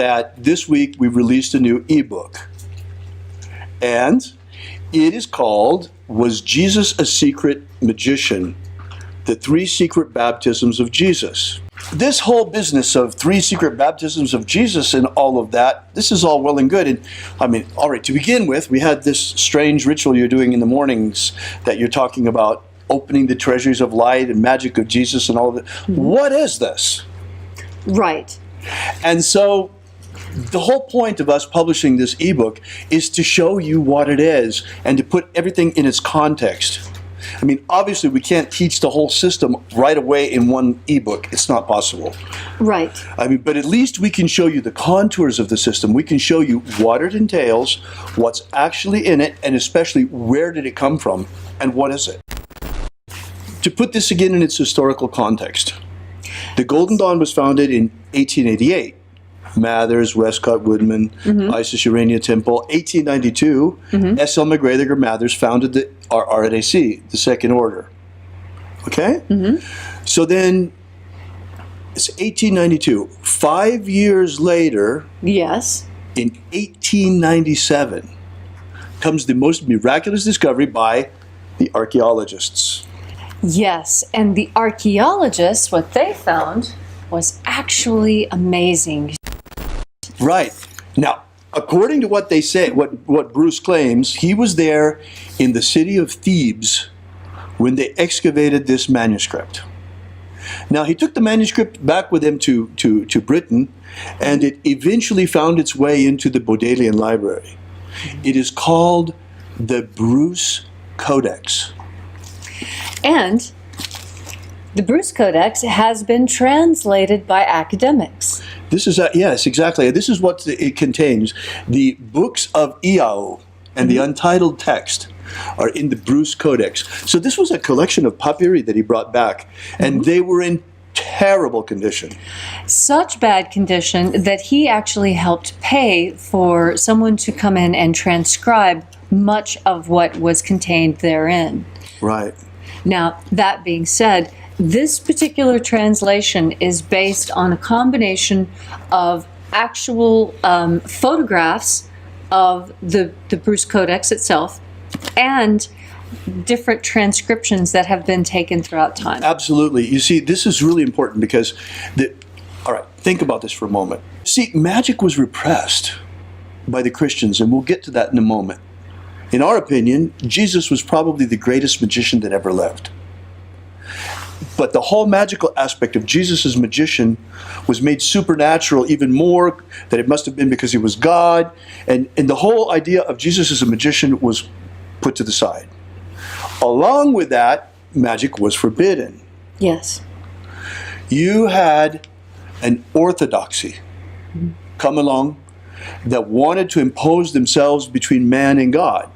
that this week we've released a new ebook. And it is called, Was Jesus a Secret Magician? The 3 Secret Baptisms of Jesus. This whole business of 3 secret baptisms of Jesus and all of that, this is all well and good. And I mean, all right, to begin with, we had this strange ritual you're doing in the mornings that you're talking about opening the treasuries of light and magic of Jesus and all of it. Mm-hmm. What is this? Right. And so the whole point of us publishing this ebook is to show you what it is and to put everything in its context. I mean, obviously, we can't teach the whole system right away in one ebook. It's not possible. Right. I mean, but at least we can show you the contours of the system. We can show you what it entails, what's actually in it, and especially where did it come from and what is it. To put this again in its historical context, the Golden Dawn was founded in 1888. Mathers, Westcott, Woodman, Isis Urania Temple. 1892, S.L. McGregor Mathers founded the RNAC, the Second Order. Okay? So then, it's 1892. 5 years later, yes, in 1897, comes the most miraculous discovery by the archaeologists. Yes, and the archaeologists, what they found was actually amazing. Right. Now, according to what they say, what Bruce claims, he was there in the city of Thebes when they excavated this manuscript. Now, he took the manuscript back with him to Britain, and it eventually found its way into the Bodleian Library. It is called the Bruce Codex. And the Bruce Codex has been translated by academics. This is, yes, exactly. This is what it contains. The books of Iao and the untitled text are in the Bruce Codex. So this was a collection of papyri that he brought back, and they were in terrible condition. Such bad condition that he actually helped pay for someone to come in and transcribe much of what was contained therein. Right. Now, that being said, this particular translation is based on a combination of actual photographs of the Bruce Codex itself and different transcriptions that have been taken throughout time. Absolutely. You see, this is really important because, all right, think about this for a moment. See, magic was repressed by the Christians, and we'll get to that in a moment. In our opinion, Jesus was probably the greatest magician that ever lived. But the whole magical aspect of Jesus' magician was made supernatural even more, that it must have been because he was God. And the whole idea of Jesus as a magician was put to the side. Along with that, magic was forbidden. Yes. You had an orthodoxy come along that wanted to impose themselves between man and God.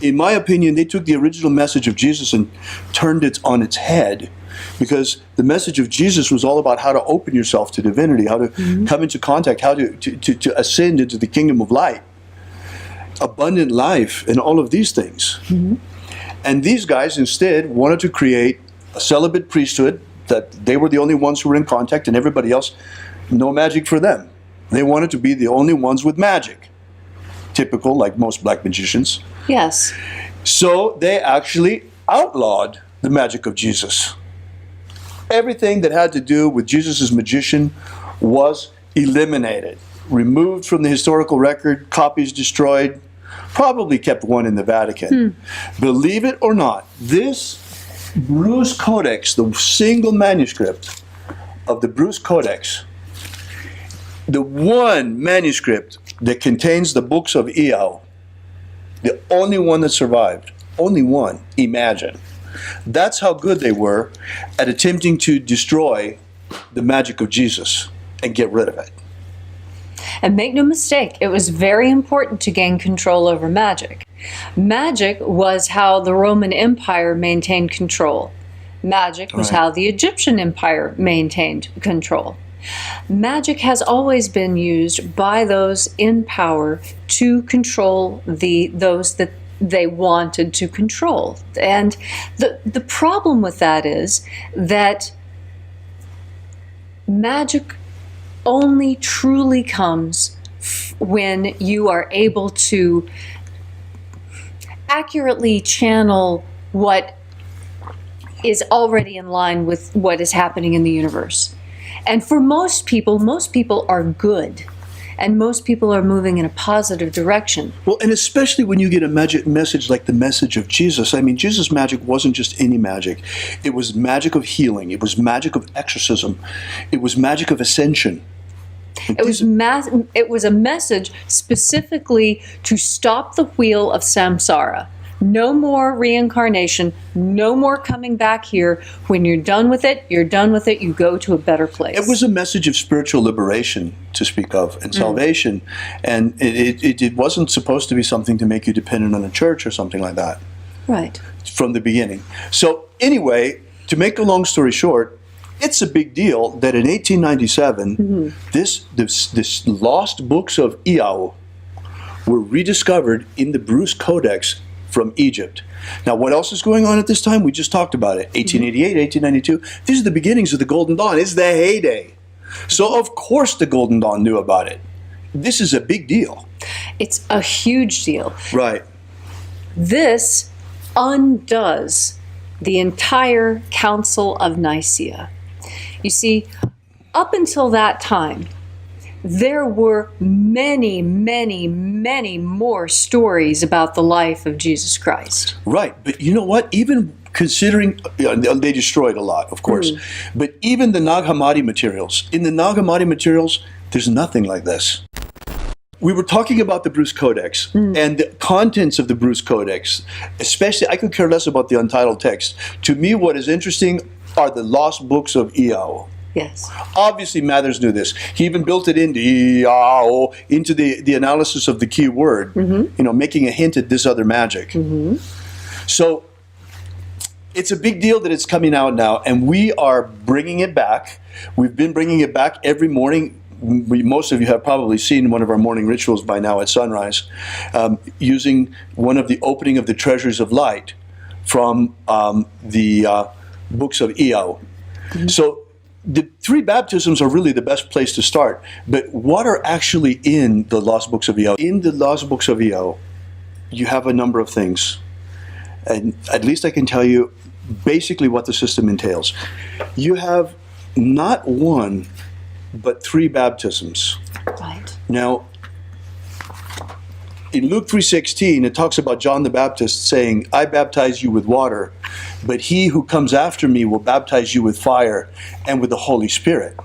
In my opinion, they took the original message of Jesus and turned it on its head, because the message of Jesus was all about how to open yourself to divinity, how to come into contact, how to ascend into the kingdom of light, abundant life, and all of these things. And these guys instead wanted to create a celibate priesthood, that they were the only ones who were in contact, and everybody else, no magic for them. They wanted to be the only ones with magic. Typical, like most black magicians. Yes. So they actually outlawed the magic of Jesus. Everything that had to do with Jesus' magician was eliminated, removed from the historical record, copies destroyed, probably kept one in the Vatican. Believe it or not, this Bruce Codex, the single manuscript of the Bruce Codex, the one manuscript that contains the books of Iao, the only one that survived, only one, imagine. That's how good they were at attempting to destroy the magic of Jesus and get rid of it. And make no mistake, it was very important to gain control over magic. Magic was how the Roman Empire maintained control. Magic was how the Egyptian Empire maintained control. Magic has always been used by those in power to control those that they wanted to control. And the problem with that is that magic only truly comes when you are able to accurately channel what is already in line with what is happening in the universe. And for most people are good. And most people are moving in a positive direction. Well, and especially when you get a magic message like the message of Jesus. I mean, Jesus' magic wasn't just any magic. It was magic of healing. It was magic of exorcism. It was magic of ascension. It was a message specifically to stop the wheel of samsara. No more reincarnation, no more coming back here. When you're done with it, you're done with it, you go to a better place. It was a message of spiritual liberation, to speak of, and salvation. And it wasn't supposed to be something to make you dependent on a church or something like that. Right. From the beginning. So anyway, to make a long story short, it's a big deal that in 1897, this lost books of Iao were rediscovered in the Bruce Codex from Egypt. Now, what else is going on at this time? We just talked about it. 1888, 1892. These are the beginnings of the Golden Dawn. It's the heyday. So, of course, the Golden Dawn knew about it. This is a big deal. It's a huge deal. Right. This undoes the entire Council of Nicaea. You see, up until that time, there were many, many, many more stories about the life of Jesus Christ. Right. But you know what? Even considering, they destroyed a lot, of course, but even the Nag Hammadi materials, in the Nag Hammadi materials, there's nothing like this. We were talking about the Bruce Codex and the contents of the Bruce Codex, especially, I could care less about the untitled text. To me, what is interesting are the lost books of Iao. Yes. Obviously, Mathers knew this. He even built it into Iao, into the analysis of the key word, making a hint at this other magic. So it's a big deal that it's coming out now, and we are bringing it back. We've been bringing it back every morning. Most of you have probably seen one of our morning rituals by now at sunrise, using one of the opening of the treasures of light from the books of Iao. So the three baptisms are really the best place to start. But what are actually in the lost books of Iao? In the lost books of Iao, you have a number of things. And at least I can tell you basically what the system entails. You have not one, but three baptisms. Right. Now, in Luke 3:16, it talks about John the Baptist saying, I baptize you with water, but he who comes after me will baptize you with fire and with the Holy Spirit.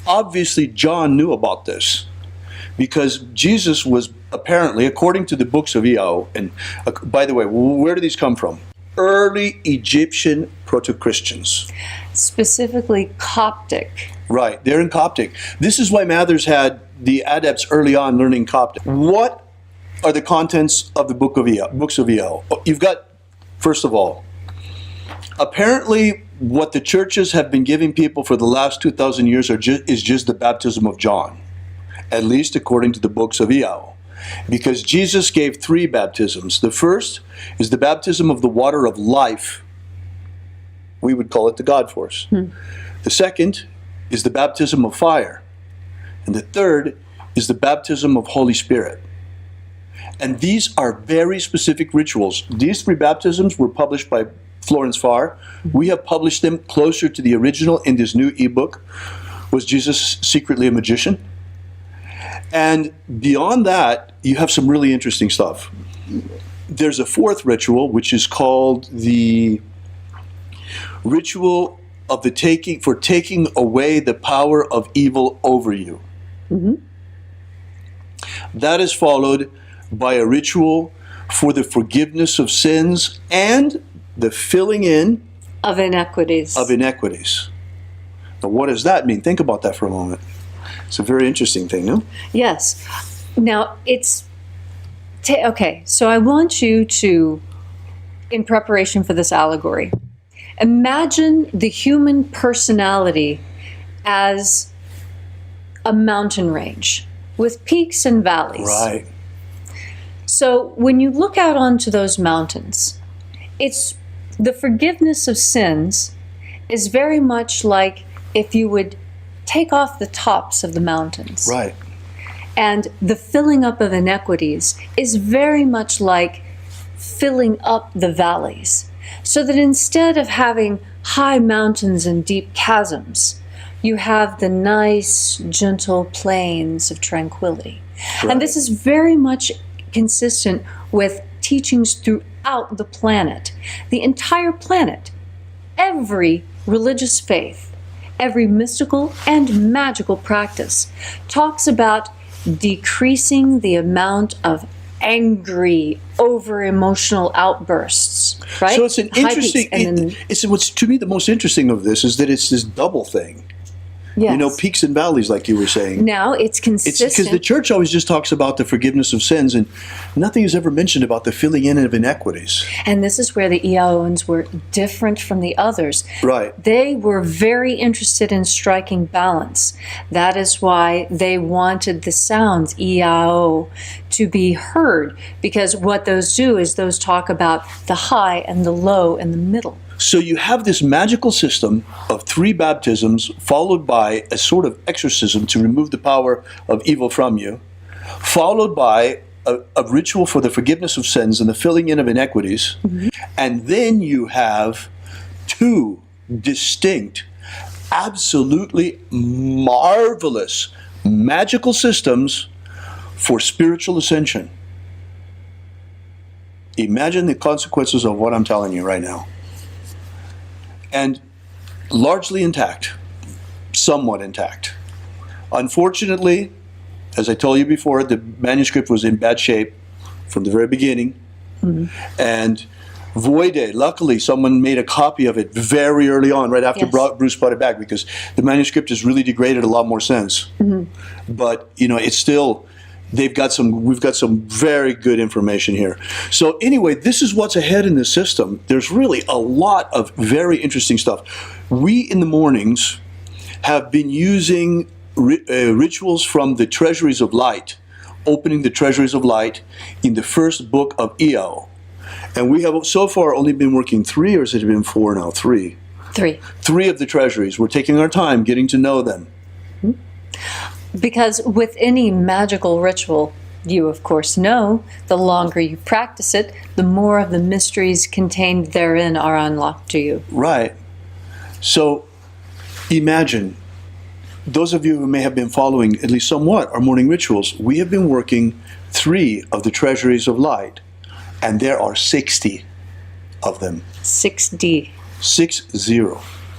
Obviously, John knew about this because Jesus was apparently, according to the books of Iao, and by the way, where do these come from? Early Egyptian proto-Christians. Specifically Coptic. Right, they're in Coptic. This is why Mathers had the adepts early on learning Coptic. What are the contents of the books of Iao? You've got, first of all, apparently what the churches have been giving people for the last 2,000 years is just the baptism of John, at least according to the books of Iao. Because Jesus gave three baptisms. The first is the baptism of the water of life. We would call it the God force. The second is the baptism of fire. And the third is the baptism of Holy Spirit. And these are very specific rituals. These three baptisms were published by Florence Farr. We have published them closer to the original in this new ebook. Was Jesus secretly a magician? And beyond that, you have some really interesting stuff. There's a fourth ritual, which is called the ritual of the taking away the power of evil over you. That is followed by a ritual for the forgiveness of sins and the filling in of inequities. Now, what does that mean? Think about that for a moment. It's a very interesting thing, no? Yes. Now, okay, so I want you to, in preparation for this allegory, imagine the human personality as a mountain range with peaks and valleys. Right. So when you look out onto those mountains, it's the forgiveness of sins is very much like if you would take off the tops of the mountains. Right. And the filling up of inequities is very much like filling up the valleys. So that instead of having high mountains and deep chasms, you have the nice, gentle plains of tranquility. Right. And this is very much consistent with teachings throughout the planet. The entire planet, every religious faith, every mystical and magical practice talks about decreasing the amount of angry, over-emotional outbursts, right? So it's an High interesting, peaks, and then, it's what's to me the most interesting of this is that it's this double thing. yes. You know, peaks and valleys, like you were saying. Now it's It's consistent. because the church always just talks about the forgiveness of sins, and nothing is ever mentioned about the filling in of inequities. And this is where the Iaoans were different from the others. Right. They were very interested in striking balance. That is why they wanted the sounds, Iao, to be heard, because what those do is those talk about the high and the low and the middle. So you have this magical system of 3 baptisms followed by a sort of exorcism to remove the power of evil from you, followed by a ritual for the forgiveness of sins and the filling in of inequities. Mm-hmm. And then you have 2 distinct, absolutely marvelous magical systems for spiritual ascension. Imagine the consequences of what I'm telling you right now. And largely intact, somewhat intact. Unfortunately, as I told you before, the manuscript was in bad shape from the very beginning. Mm-hmm. And voide, luckily someone made a copy of it very early on, right after Bruce brought it back, because the manuscript has really degraded a lot more sense. Mm-hmm. But, you know, it's still... we've got some very good information here. So anyway, this is what's ahead in the system. There's really a lot of very interesting stuff. We in the mornings have been using rituals from the Treasuries of Light, opening the Treasuries of Light in the first book of Eo. And we have so far only been working 3, or has it been 4 now? 3. 3 of the Treasuries. We're taking our time getting to know them. Mm-hmm. Because with any magical ritual, you of course know, the longer you practice it, the more of the mysteries contained therein are unlocked to you. Right. So imagine, those of you who may have been following at least somewhat our morning rituals, we have been working 3 of the Treasuries of Light, and there are 60 of them. 6D. 60.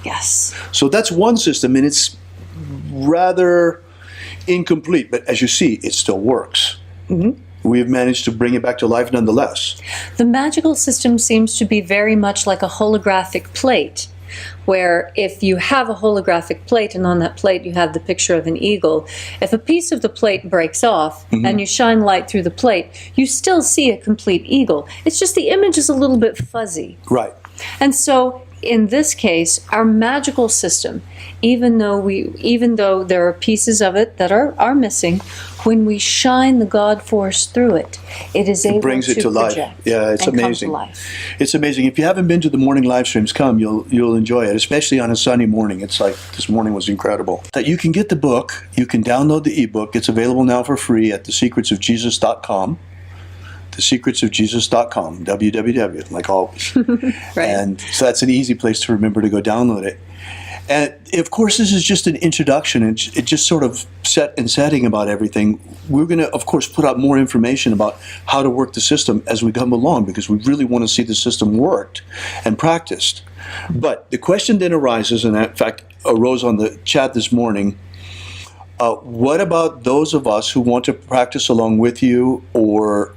Yes. So that's one system, and it's rather incomplete, but as you see, it still works. Mm-hmm. We have managed to bring it back to life nonetheless. The magical system seems to be very much like a holographic plate, where if you have a holographic plate and on that plate you have the picture of an eagle, if a piece of the plate breaks off mm-hmm. and you shine light through the plate, you still see a complete eagle. It's just the image is a little bit fuzzy. Right. And so in this case, our magical system, even though there are pieces of it that are missing, when we shine the God force through it, it is able brings it to life. Yeah, it's amazing. Come to life. It's amazing. If you haven't been to the morning live streams, come. You'll enjoy it, especially on a sunny morning. It's like this morning was incredible. That you can get the book, you can download the ebook. It's available now for free at thesecretsofjesus.com. thesecretsofjesus.com, www, like always. Right. And so that's an easy place to remember to go download it. And of course, this is just an introduction. It's just sort of setting about everything. We're going to, of course, put out more information about how to work the system as we come along, because we really want to see the system worked and practiced. But the question then arises, and in fact arose on the chat this morning, what about those of us who want to practice along with you, or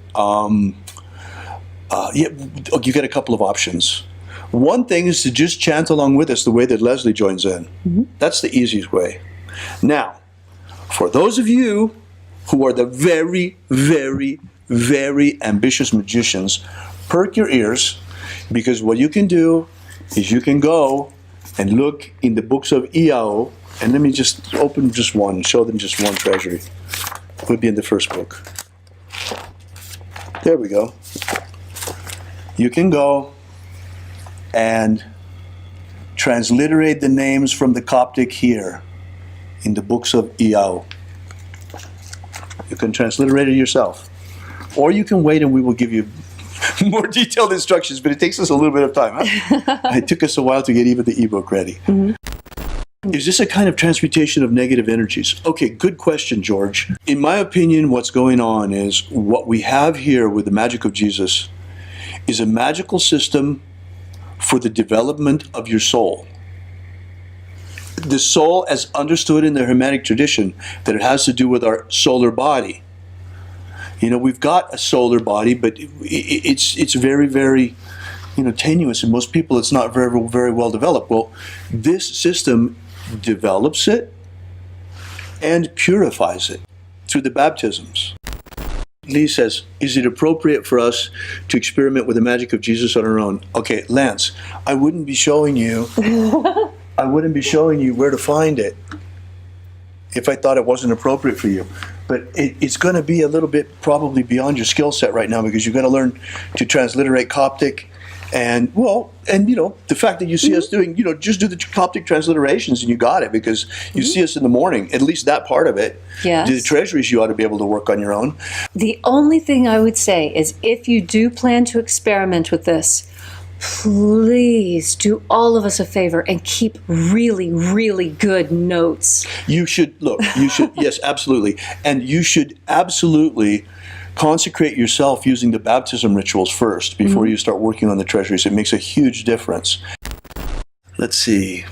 you get a couple of options. One thing is to just chant along with us the way that Leslie joins in. Mm-hmm. That's the easiest way. Now, for those of you who are the very, very, very ambitious magicians, perk your ears, because what you can do is you can go and look in the books of Iao, and let me just open just one, show them just one treasury. It would be in the first book. There we go. You can go and transliterate the names from the Coptic here in the books of Iao. You can transliterate it yourself. Or you can wait and we will give you more detailed instructions, but it takes us a little bit of time. Huh? It took us a while to get even the ebook ready. Is this a kind of transmutation of negative energies? Okay, good question, George. In my opinion, what's going on is what we have here with the Magick of Jesus is a magical system for the development of your soul. The soul, as understood in the Hermetic tradition, that it has to do with our solar body. You know, we've got a solar body, but it's very, very, tenuous. And most people, it's not very, very well developed. Well, this system develops it and purifies it through the baptisms. Lee says, is it appropriate for us to experiment with the Magick of Jesus on our own? Okay, Lance, I wouldn't be showing you where to find it if I thought it wasn't appropriate for you. But it's going to be a little bit probably beyond your skill set right now, because you've got to learn to transliterate Coptic. And the fact that you see us doing, just do the Coptic transliterations and you got it, because you see us in the morning, at least that part of it. Yes. The treasuries you ought to be able to work on your own. The only thing I would say is, if you do plan to experiment with this, please do all of us a favor and keep really, really good notes. You should, yes, absolutely. And you should absolutely consecrate yourself using the baptism rituals first before you start working on the treasuries. It makes a huge difference. Let's see.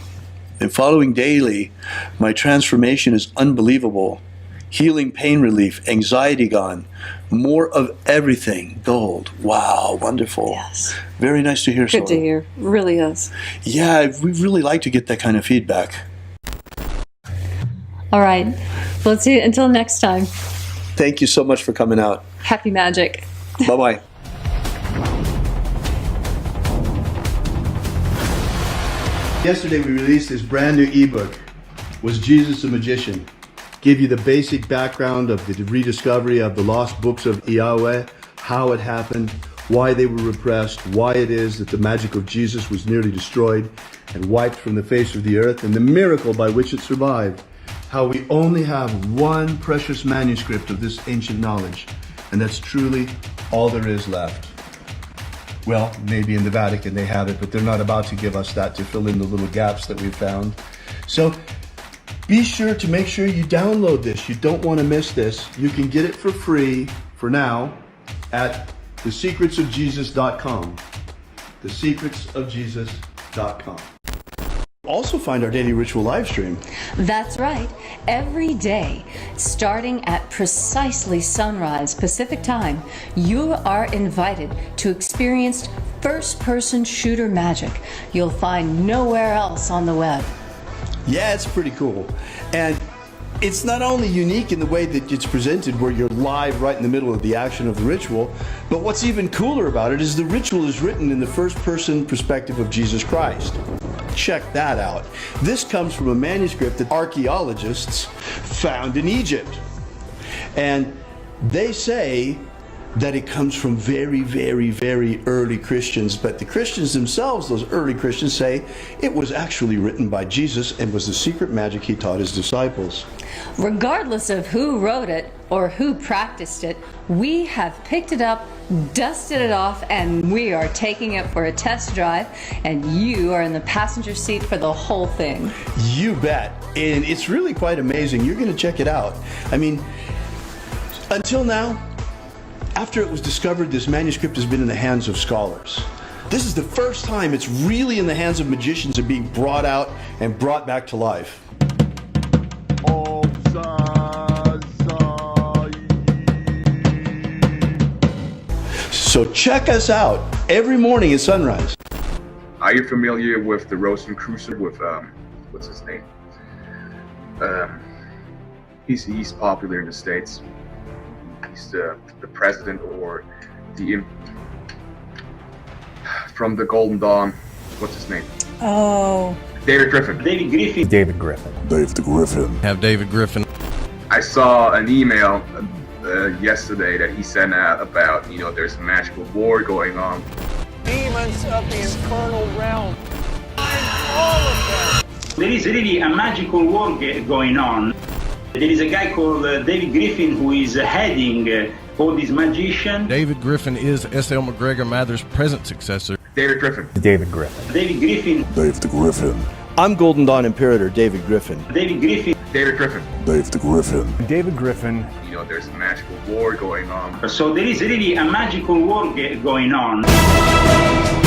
In following daily, my transformation is unbelievable. Healing, pain relief, anxiety gone, more of everything, gold. Wow, wonderful. Yes. Very nice to hear. Good to hear. Really is. Yeah, we really like to get that kind of feedback. All right. Let's see. Until next time. Thank you so much for coming out. Happy magic. Bye-bye. Yesterday we released this brand new ebook, Was Jesus a Magician? Give you the basic background of the rediscovery of the lost books of Yahweh, how it happened, why they were repressed, why it is that the Magick of Jesus was nearly destroyed and wiped from the face of the earth, and the miracle by which it survived. How we only have one precious manuscript of this ancient knowledge, and that's truly all there is left. Well, maybe in the Vatican they have it, but they're not about to give us that to fill in the little gaps that we've found. So be sure to make sure you download this. You don't want to miss this. You can get it for free for now at thesecretsofjesus.com. Thesecretsofjesus.com. Also find our daily ritual live stream. That's right. Every day, starting at precisely sunrise Pacific time, you are invited to experience first-person shooter magic you'll find nowhere else on the web. Yeah, it's pretty cool. And it's not only unique in the way that it's presented, where you're live right in the middle of the action of the ritual, but what's even cooler about it is the ritual is written in the first-person perspective of Jesus Christ. Check that out. This comes from a manuscript that archaeologists found in Egypt. And they say that it comes from very, very, very early Christians, but the Christians themselves, those early Christians, say it was actually written by Jesus and was the secret magic he taught his disciples. Regardless of who wrote it or who practiced it, we have picked it up, dusted it off, and we are taking it for a test drive, and you are in the passenger seat for the whole thing. You bet. And it's really quite amazing. You're going to check it out. I mean, until now, after it was discovered, this manuscript has been in the hands of scholars. This is the first time it's really in the hands of magicians and being brought out and brought back to life. So check us out every morning at sunrise. Are you familiar with the Rosicrucian with what's his name? He's popular in the States. He's the president or the from the Golden Dawn. What's his name? Oh. David Griffin. David Griffin. David Griffin. David Griffin. Have David Griffin. I saw an email yesterday that he sent out about, there's a magical war going on. Demons of the infernal realm. Find all of them. There is really a magical war going on. There is a guy called David Griffin who is heading all these magicians. David Griffin is S.L. McGregor Mather's present successor. David Griffin. David Griffin. David Griffin. Dave the Griffin. I'm Golden Dawn Imperator David Griffin. David Griffin. David Griffin. Dave the Griffin. David Griffin. You know, there's a magical war going on. So there is really a magical war going on.